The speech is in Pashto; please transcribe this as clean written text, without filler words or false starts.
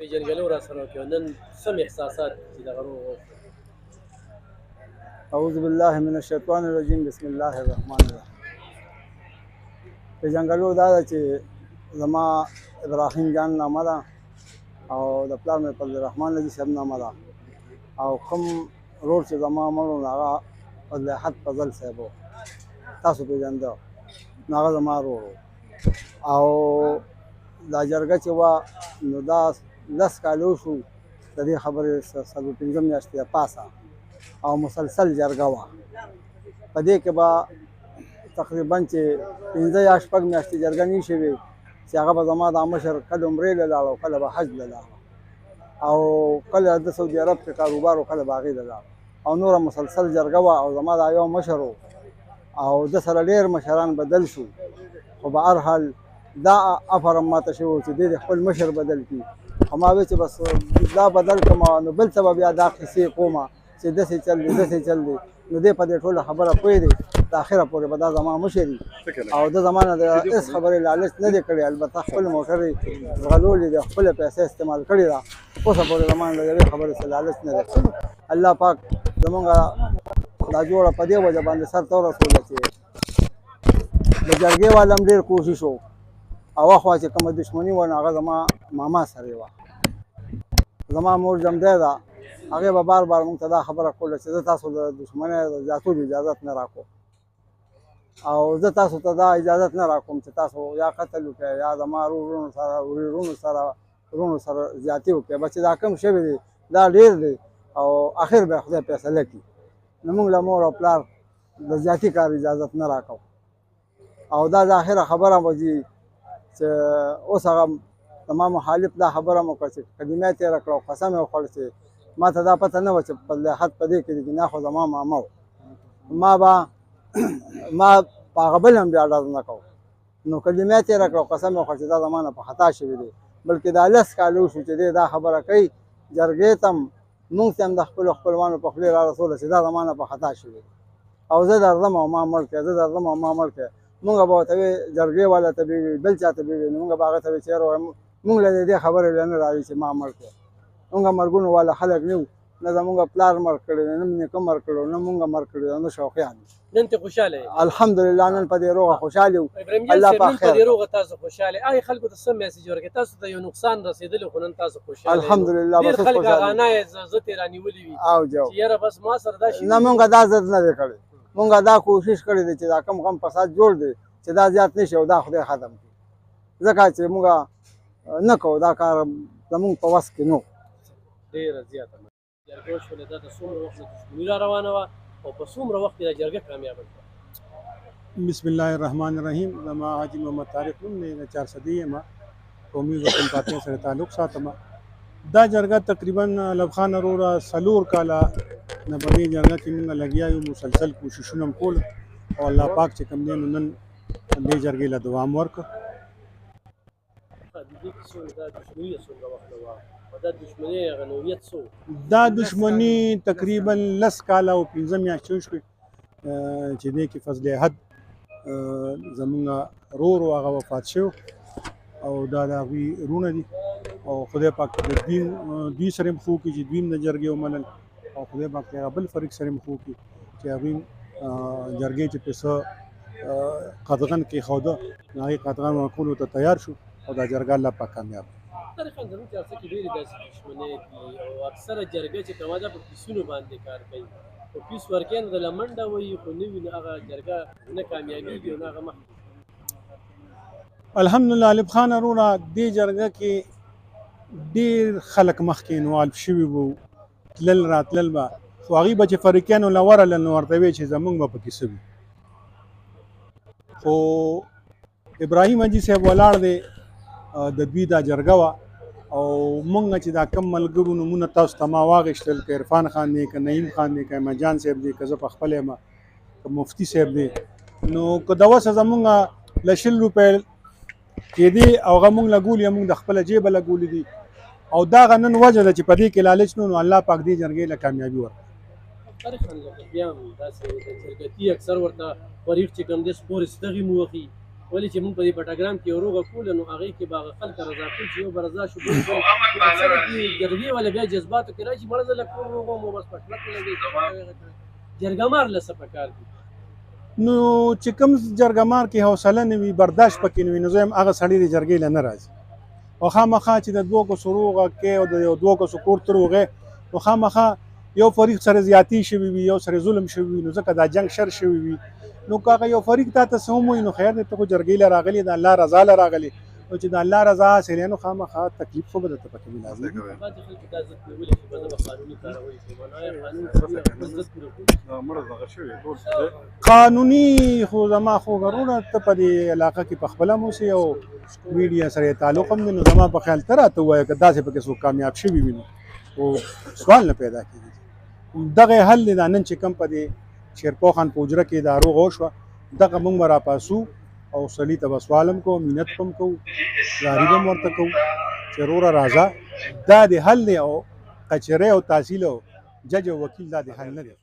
پیژنګلو را سره وکړو نن سم احساسات چې دغه روغ اعوذ بالله من الشیطان الرجیم بسم الله الرحمن الرحیم پیژنګلو دا ده چې زما ابراهیم جان نامه ده او د پلار مې فضل الرحمن لجي صاحب نامه ده او کوم رور چې زما مړ و نو هغه فضل احد فضل صاحب و تاسو پیژنده نو هغه زما رور و او دا جرګه چې وه نو دا 10 کاله وشو د دې خبرې 5 میاشتې پاسه او مسلسل جرګه وه په دې کې به تقریبا چې 15 یا 6 میاشتې جرګه نه شوې چې هغه به زما د مشر کله عمرې له لاړ او کله به حج له لاړ او کله د سعودي عرب کې کاروبار او کله به هغې له لاړ او نوره مسلسل جرګه وه او زما دا یو مشر و او د سره ډېر مشران بدل شو خو به هر حال دا افر ماته شوی و چې دې خپل مشر بدل کړي خو ما وی چې بس دا بدل کړم نو بل څه به بیا دا قصې کومه چې داسې چل دی داسې چل دی نو دې په دې ټوله خبره پوه دی د اخره پورې به دا زما مشر وي او د زما نه د هېڅ خبرې لالچ نه دی کړی البته خپل موټر یې ځغلولې دی خپله پیسې استعمال کړې ده اوسه پورې زما نه د یوې خبرې څه لالچ نه دی کړی الله پاک زمونږ دا جوړه په دې وجه باندې سر ته ورسوله چې د جرګې والا هم ډېر کوشش و او اخوا چې کومه دښمني وه نو هغه زما ماما سره وه زما مور جمدی ده هغې به بار بار موږ ته دا خبره کوله چې زه تاسو د دښمنۍ د زیاتولو اجازت نه راکوم او زه تاسو ته دا اجازت نه راکوم چې تاسو یا قتل وکړئ یا زما ورونو سره زیاتي وکړئ بس چې دا کم شوي دی دا ډېر دی او اخر به خدای فیصله کړي نو موږ له مور او پلار د زیاتي کار اجازت نه راکوو او دا د اخره خبره به چې اوس هغه زما مخالف دا خبره مو وکړه چې کلمه یې تېره کړه او قسم یې وخوړ چې ما ته دا پته نه وه چې فضل احد په دې کې د ګناه خو زما ماما و ما په هغه بل هم بیا ډز نه کوم نو کلمه یې تېره کړه او قسم یې وخوړ چې دا زما نه په خطا شوي دی بلکې دا 10 کاله وشو چې دی دا خبره کوي جرګې ته هم مونږ ته هم د خپلو خپلوانو په خولې را رسوله چې دا زما نه په خطا شوي دی او زه درځم او ما مړ کړې زه درځم او ما مړ کړې مونږ به ورته وی جرګې والا ته به وي بل چا ته به وي نو مونږ به هغه ته وی چې یاره مونږ له دې خبرې نه راځي چې ما مړ کړې مونږ مرګونو والا خلک نه وو نه زمونږ پلار مړ کړی دی نه نیکه مړ کړی نه مونږ مړ کړی دی نه شوقیان نن ته خوشاله یې الحمدلله نن په دې روغه خوشحال یو الله پاک خیر په دې روغه تاسو خوشاله هغې خلکو ته سم میسج ورکړئ تاسو ته یو نقصان رسېدلی خو نن تاسو خوشاله الحمدلله ډېر خلک هغه نه یې ضد یې رانیولي وي چې یاره بس ما سره دا شي نه مونږ دا ضد نه دی کړی مونږ دا کوشش کړی دی چې دا کم غم فساد جوړ دی چې دا زیات نه شي او دا خدای ختم کړي ځکه چې مونږ نه کوو دا کار زمونږ په وس کې نه ډېره زیاته جرګه شولې دا د څومره وخت نه دښمني را روانه وه او په څومره وخت کې دا جرګه کامیابه شوه بسم الله الرحمن الرحیم زما حاجي محمد طارق نوم دی د 400 یم قومي وطن پارټۍ سره تعلق ساتم دا جرګه تقریبا لب خان وروره 4 کاله نه په دې جرګه کې موږ لګیا یو مسلسل کوششونه کول او الله پاک چې کوم دی نن دې جرګې له دوام ورکړ دا دښمني تقریبا 10 کاله او 15 میاشتې شوې چې دې کې فضل احد زمونږ رور هغه وفات شو او دا د هغوی رونه دي او خدای پاک د دوی سره هم ښه وکړي چې دوی هم د جرګې ومنل او خدای پاک د هغه بل فریق سره هم ښه وکړي چې هغوی جرګې چې پې څه قدغن کېښوده نو هغې قدغن ورکولو ته تیار شو او دا جرګه الله پاک کامیاب تاریخاً زموږ چې هڅه کې ډېرې داسې دښمنۍ دي او اکثره جرګه چې کومه ده په پیسونو باندې کار کوي خو پیس ورکوي نو د لمنډه وایي خو نه وي نو هغه جرګه نه کامیابېږي او نه هغه مخکې الحمدلله الف خان وروره دې جرګه کې ډېر خلک مخکې انوالو شوي وو تلل راتلل به خو هغوی به چې فریقیانو له ورغلل نو ورته ویې چې زمونږ به پکې څه وي خو ابراهیم حاجي صاحب ولاړ دی د دوی دا جرګه وه او مونږ چې دا کم ملګرو نومونه تاسو ته ما واخیستل که عرفان خان دی که نعیم خان دی که احمد جان صاحب دی که زه پخپله یم که مفتي صاحب دی نو که د وسه زمونږ له 100 روپۍ کېدې او هغه مونږ لګولي مونږ د خپله جیبه لګولي دي او دا هغه نن وجه ده چې په دې کې لالچ نو الله پاک دې جرګې له کامیابي ورکړي تاریخاً لکه بیا هم داسې د جرګتي اکثر ورته فریق چې کوم دی سپورې ستغې مو وخي ولې چې موږ په دې پټاګرام کې یو روغه کوله نو هغې کې به هغه خلک رضا کړل چې یو به رضا شو بل اکثره کې جرګې والا بیا جذباتو کې راشي مړه زه له کور روغ وم او بس پټلک ولګېد جرګه مار له څه پکار دي نو چې کوم جرګه مار کې حوصله نه وي برداشت پکې نه وي نو زه هم هغه سړی د جرګې له نه راځي او خامخا چې د دوو کسو روغه کې او د یو دوو کسو کور ته روغې نو خامخا یو فریق سره زیاتی شوي وي یو سره ظلم شوي وي نو ځکه دا جنګ شر شوي وي نو که هغه یو فریق تا ته څه هم وایي نو خیر دی ته خو جرګې له راغلې د الله رضا له راغلې او چې د الله رضا حاصل نو خامخا تکلیف خو به درته پکې ملازم وي بعضې خلکو دا ضد نیولې چې به زه به قانوني کارواهي کوم نو آیا قانون کوي خپل ضد پوره کوي قانوني خو زما خو ورونه ته په دې علاقه کې په خپله هم اوسې او میډیا سره یې تعلق هم دی نو زما په خیال ته راته ووایه که داسې پکې څوک کامیاب شوي وي نو خو سوال نه پیدا کېږي دغه حل دی دا نن چې کوم په دې شیرپو خان په حجره کې دا روغه وشوه دغه موږ به راپاسو او سړي ته به سوال هم کوو مینت هم کوو زاري به هم ورته کوو چې وروره راځه دا د حل دی او کچرۍ او تحصیل او جج او وکیل دا د حل نه دی